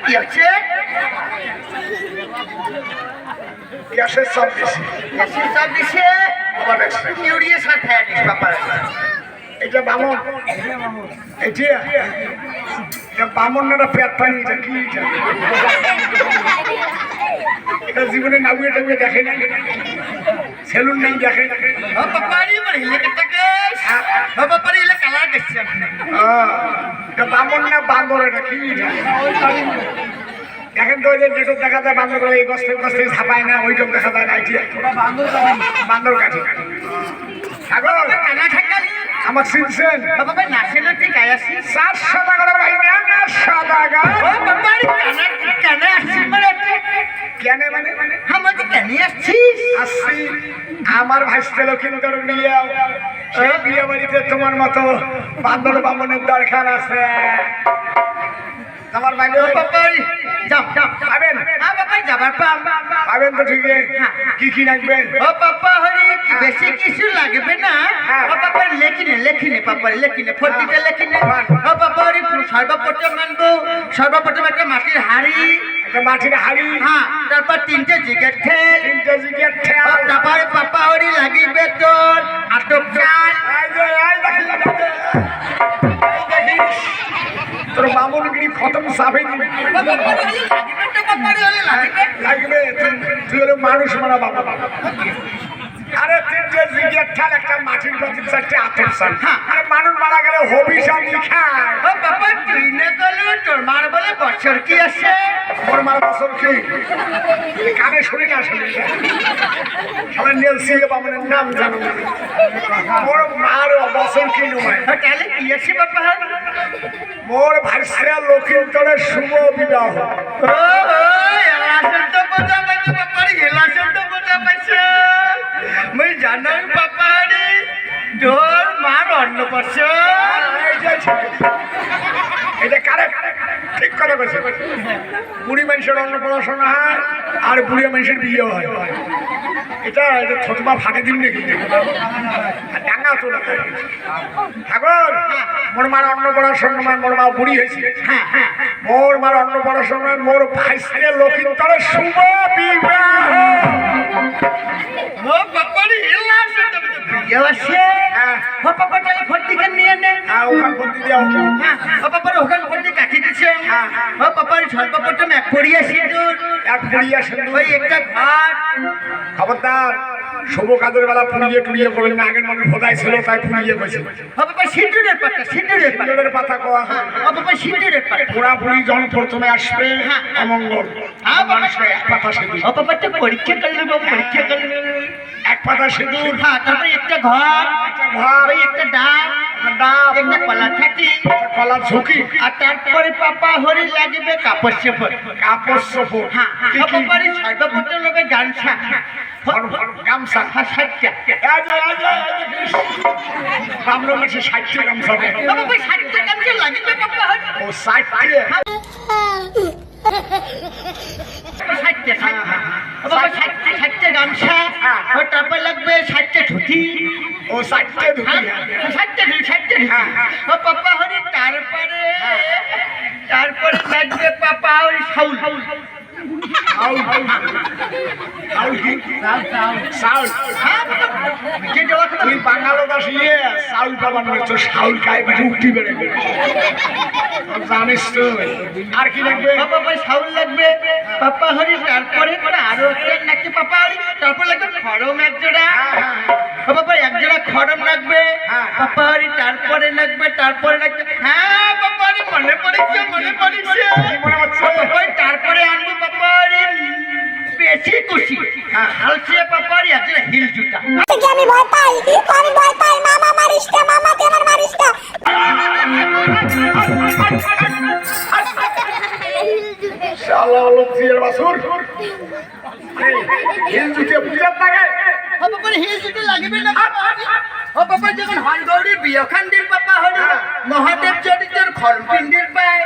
কি আছে গ্যাসের চাপ বেশি, গ্যাসের চাপ দিছে আবার extra। ইউরিয়া সার খায় দিস বাবা এটা বামন, এটা বামন না পেট পানি, এটা কি এটা জীবনে নাগুয়ে টাগুয়ে দেখে নাই, সেলুন নেই দেখে। ও বাবারি মানে হেলিকপ্টারকে ও বাবারি এলে কালার গেছে এটা বামন না বান্দর, এটা কি দেখেন তো, ওই যে যেটা দেখা যায় বান্দর করে এই গস্তে গস্তে ছাপায় না, ওইটাও দেখা যায় না। বান্দর কাঠি আমার চিনছেন বাবা না ছেলে ঠিক আছি 400 টাকার ভাই না, 400 টাকা। ও বাবারি কেন আসছিস মানে কেন মানে আমাকে কেন আসছিস আসছি আমার ভাইস্তে লক্ষ্মীন্দর বিয়ে, সেই বিয়ে বাড়িতে তোমার মতো বান্দর বামনের দরকার আছে। আমার ভাই বাবারি যাও যাও পাবেন, হ্যাঁ বাবাই যাবার পাম পাবেন তো ঠিক কি কি লাগবে? ও বাবা হরি বেশি কিছু লাগবে না ও বাবা লেখিনে বাবা লেখিনে ফটিটা লেখিনে ও বাবা হরি সর্বপ্রথম আনবো সর্বপ্রথম একটা মাটির হাড়ি, একটা মাটির হাড়ি, হ্যাঁ তারপর 3টে জিগের ঠেল, 3টে জিগের ঠেল, তারপরে বাবা হরি লাগিবে তোর আটক চাল। তোর মামুনগিরি খতম সাবে লাগবে, তুই হলো মানুষ মারা বাবা। আরে 3টে জিগের ঠেল, একটা মাটির বাতিল, 4টে আতপ চাল। আরে মানুষ মারা গেলে হবিষান খায়। ও বাবা তুই না গেলে তোর মার বলে বছর কি আসে ওর মার বছর কি কানে শুনি না, শুনি সবাই নেলসি বামনের নাম জানো, ওর মার বছর কি নয়। তাহলে কি আসে বাবা মোর ভাইসরা লক্ষ্মীন্দরের শুভ বিবাহ। ও এলাসের তো বোঝা পাইছে বাপারি, এলাসের তো বোঝা পাইছে মই জানাই বাপারি তোর মার অন্নপ্রাশন। এটা কারেক্ট, ঠিক কথা বলছে। বুড়ি মানুষের অন্নপ্রাশন হয় আর বুড়ি মানুষের বিয়ে হয়। এটা ছোটবা ফাঁকে দিন নাকি ডাঙা তোলা ঠাকুর, মোর মার অন্নপ্রাশন, মোর মা বুড়ি হয়েছে, মোর মার অন্নপ্রাশন, মোর ভাইসরা লক্ষ্মীন্দরের শুভ বিবাহ। ও বাপারি এলাসের তো বিয়ে আসে ও বাবা তাহলে ফটিকে নিয়ে নে। ওখান বন্দি দেওয়া ও বাবার ওখানে ফটি কাটি দিছে ও বাবার সর্বপ্রথম এক পড়িয়া সিঁদুর, এক পুড়িয়া সিঁদুর, ওই একটা ঘর। খবরদার শুভ কাজের বেলা পুড়িয়ে টুড়িয়ে করবেন না, আগের মানুষ ভোদাই ছিল তাই পুড়িয়ে গেছে। ও বাবা সিঁদুরের পাতা, সিঁদুরের পাতা, সিঁদুরের পাতা কোয়া হয়। ও বাবা সিঁদুরের পাতা। পোড়া পুড়ি যখন প্রথমে আসবে অমঙ্গল, মানুষকে এক পাতা সিঁদুর, ও বাবা তো পরীক্ষা করলে বাবা পরীক্ষা করলে এক পাতা সিঁদুর, তারপরে একটা ঘর, একটা ঘর, ওই একটা ডাব, ডাব, একটা কলা থাকি, কলা ঝুঁকি, আর তারপরে পাপা হরি লাগবে কাপড় চোপড়। কাপড় চোপড়, হ্যাঁ বাবা সর্বপ্রথম লোকে গামছা, গামছা, ষাটটা আমরা মাসে 60 গামছা দেয়। বাবা 60টা গামছা লাগবে বাবা হরি। ও 60 ষাটটা গামছা, ও তারপর লাগবে 60টা ধুতি, ও 60 ধুতি, 60টা ধুতি ও পাপা হরি। তারপরে লাগবে পাপা হরি শাউল, তুই বাঙালোদাস চাউল পাবার নয়, তোর শাউল খাই উঠি বেড়ে জানিস তো। আর কি লাগবে? পাপা শাউল লাগবে পাপা হরি। তারপরে আরো একটা নাকি পাপা হরি। তারপর লাগবে খড়ম এক জোড়া, বাবা এক জোড়া খড়ম লাগবে পাপা হরি। তারপরে লাগবে হ্যাঁ পাপা হরি মনে পড়েছে মনে হচ্ছে ওই তারপরে আনবো পাপা হরি বেশি খুশি হালসে পাপা হরি এক জোড়া হিল জুতা। আমি ভয় পাই, আমি ভয় পাই, মামা মারিস না, মামা তুই আমার মারিস না। শালা হলো জিয়ার বাসুর, হিল জুতে বুঝার লাগে। ও বাবা হিল জুতা লাগবে না পাপা হরি। ও বাবা যখন হন গৌরীর বিয়ে খান দিন পাপা হরি মহাদেব চরিত্রের খড়ম পিন্ডির পায়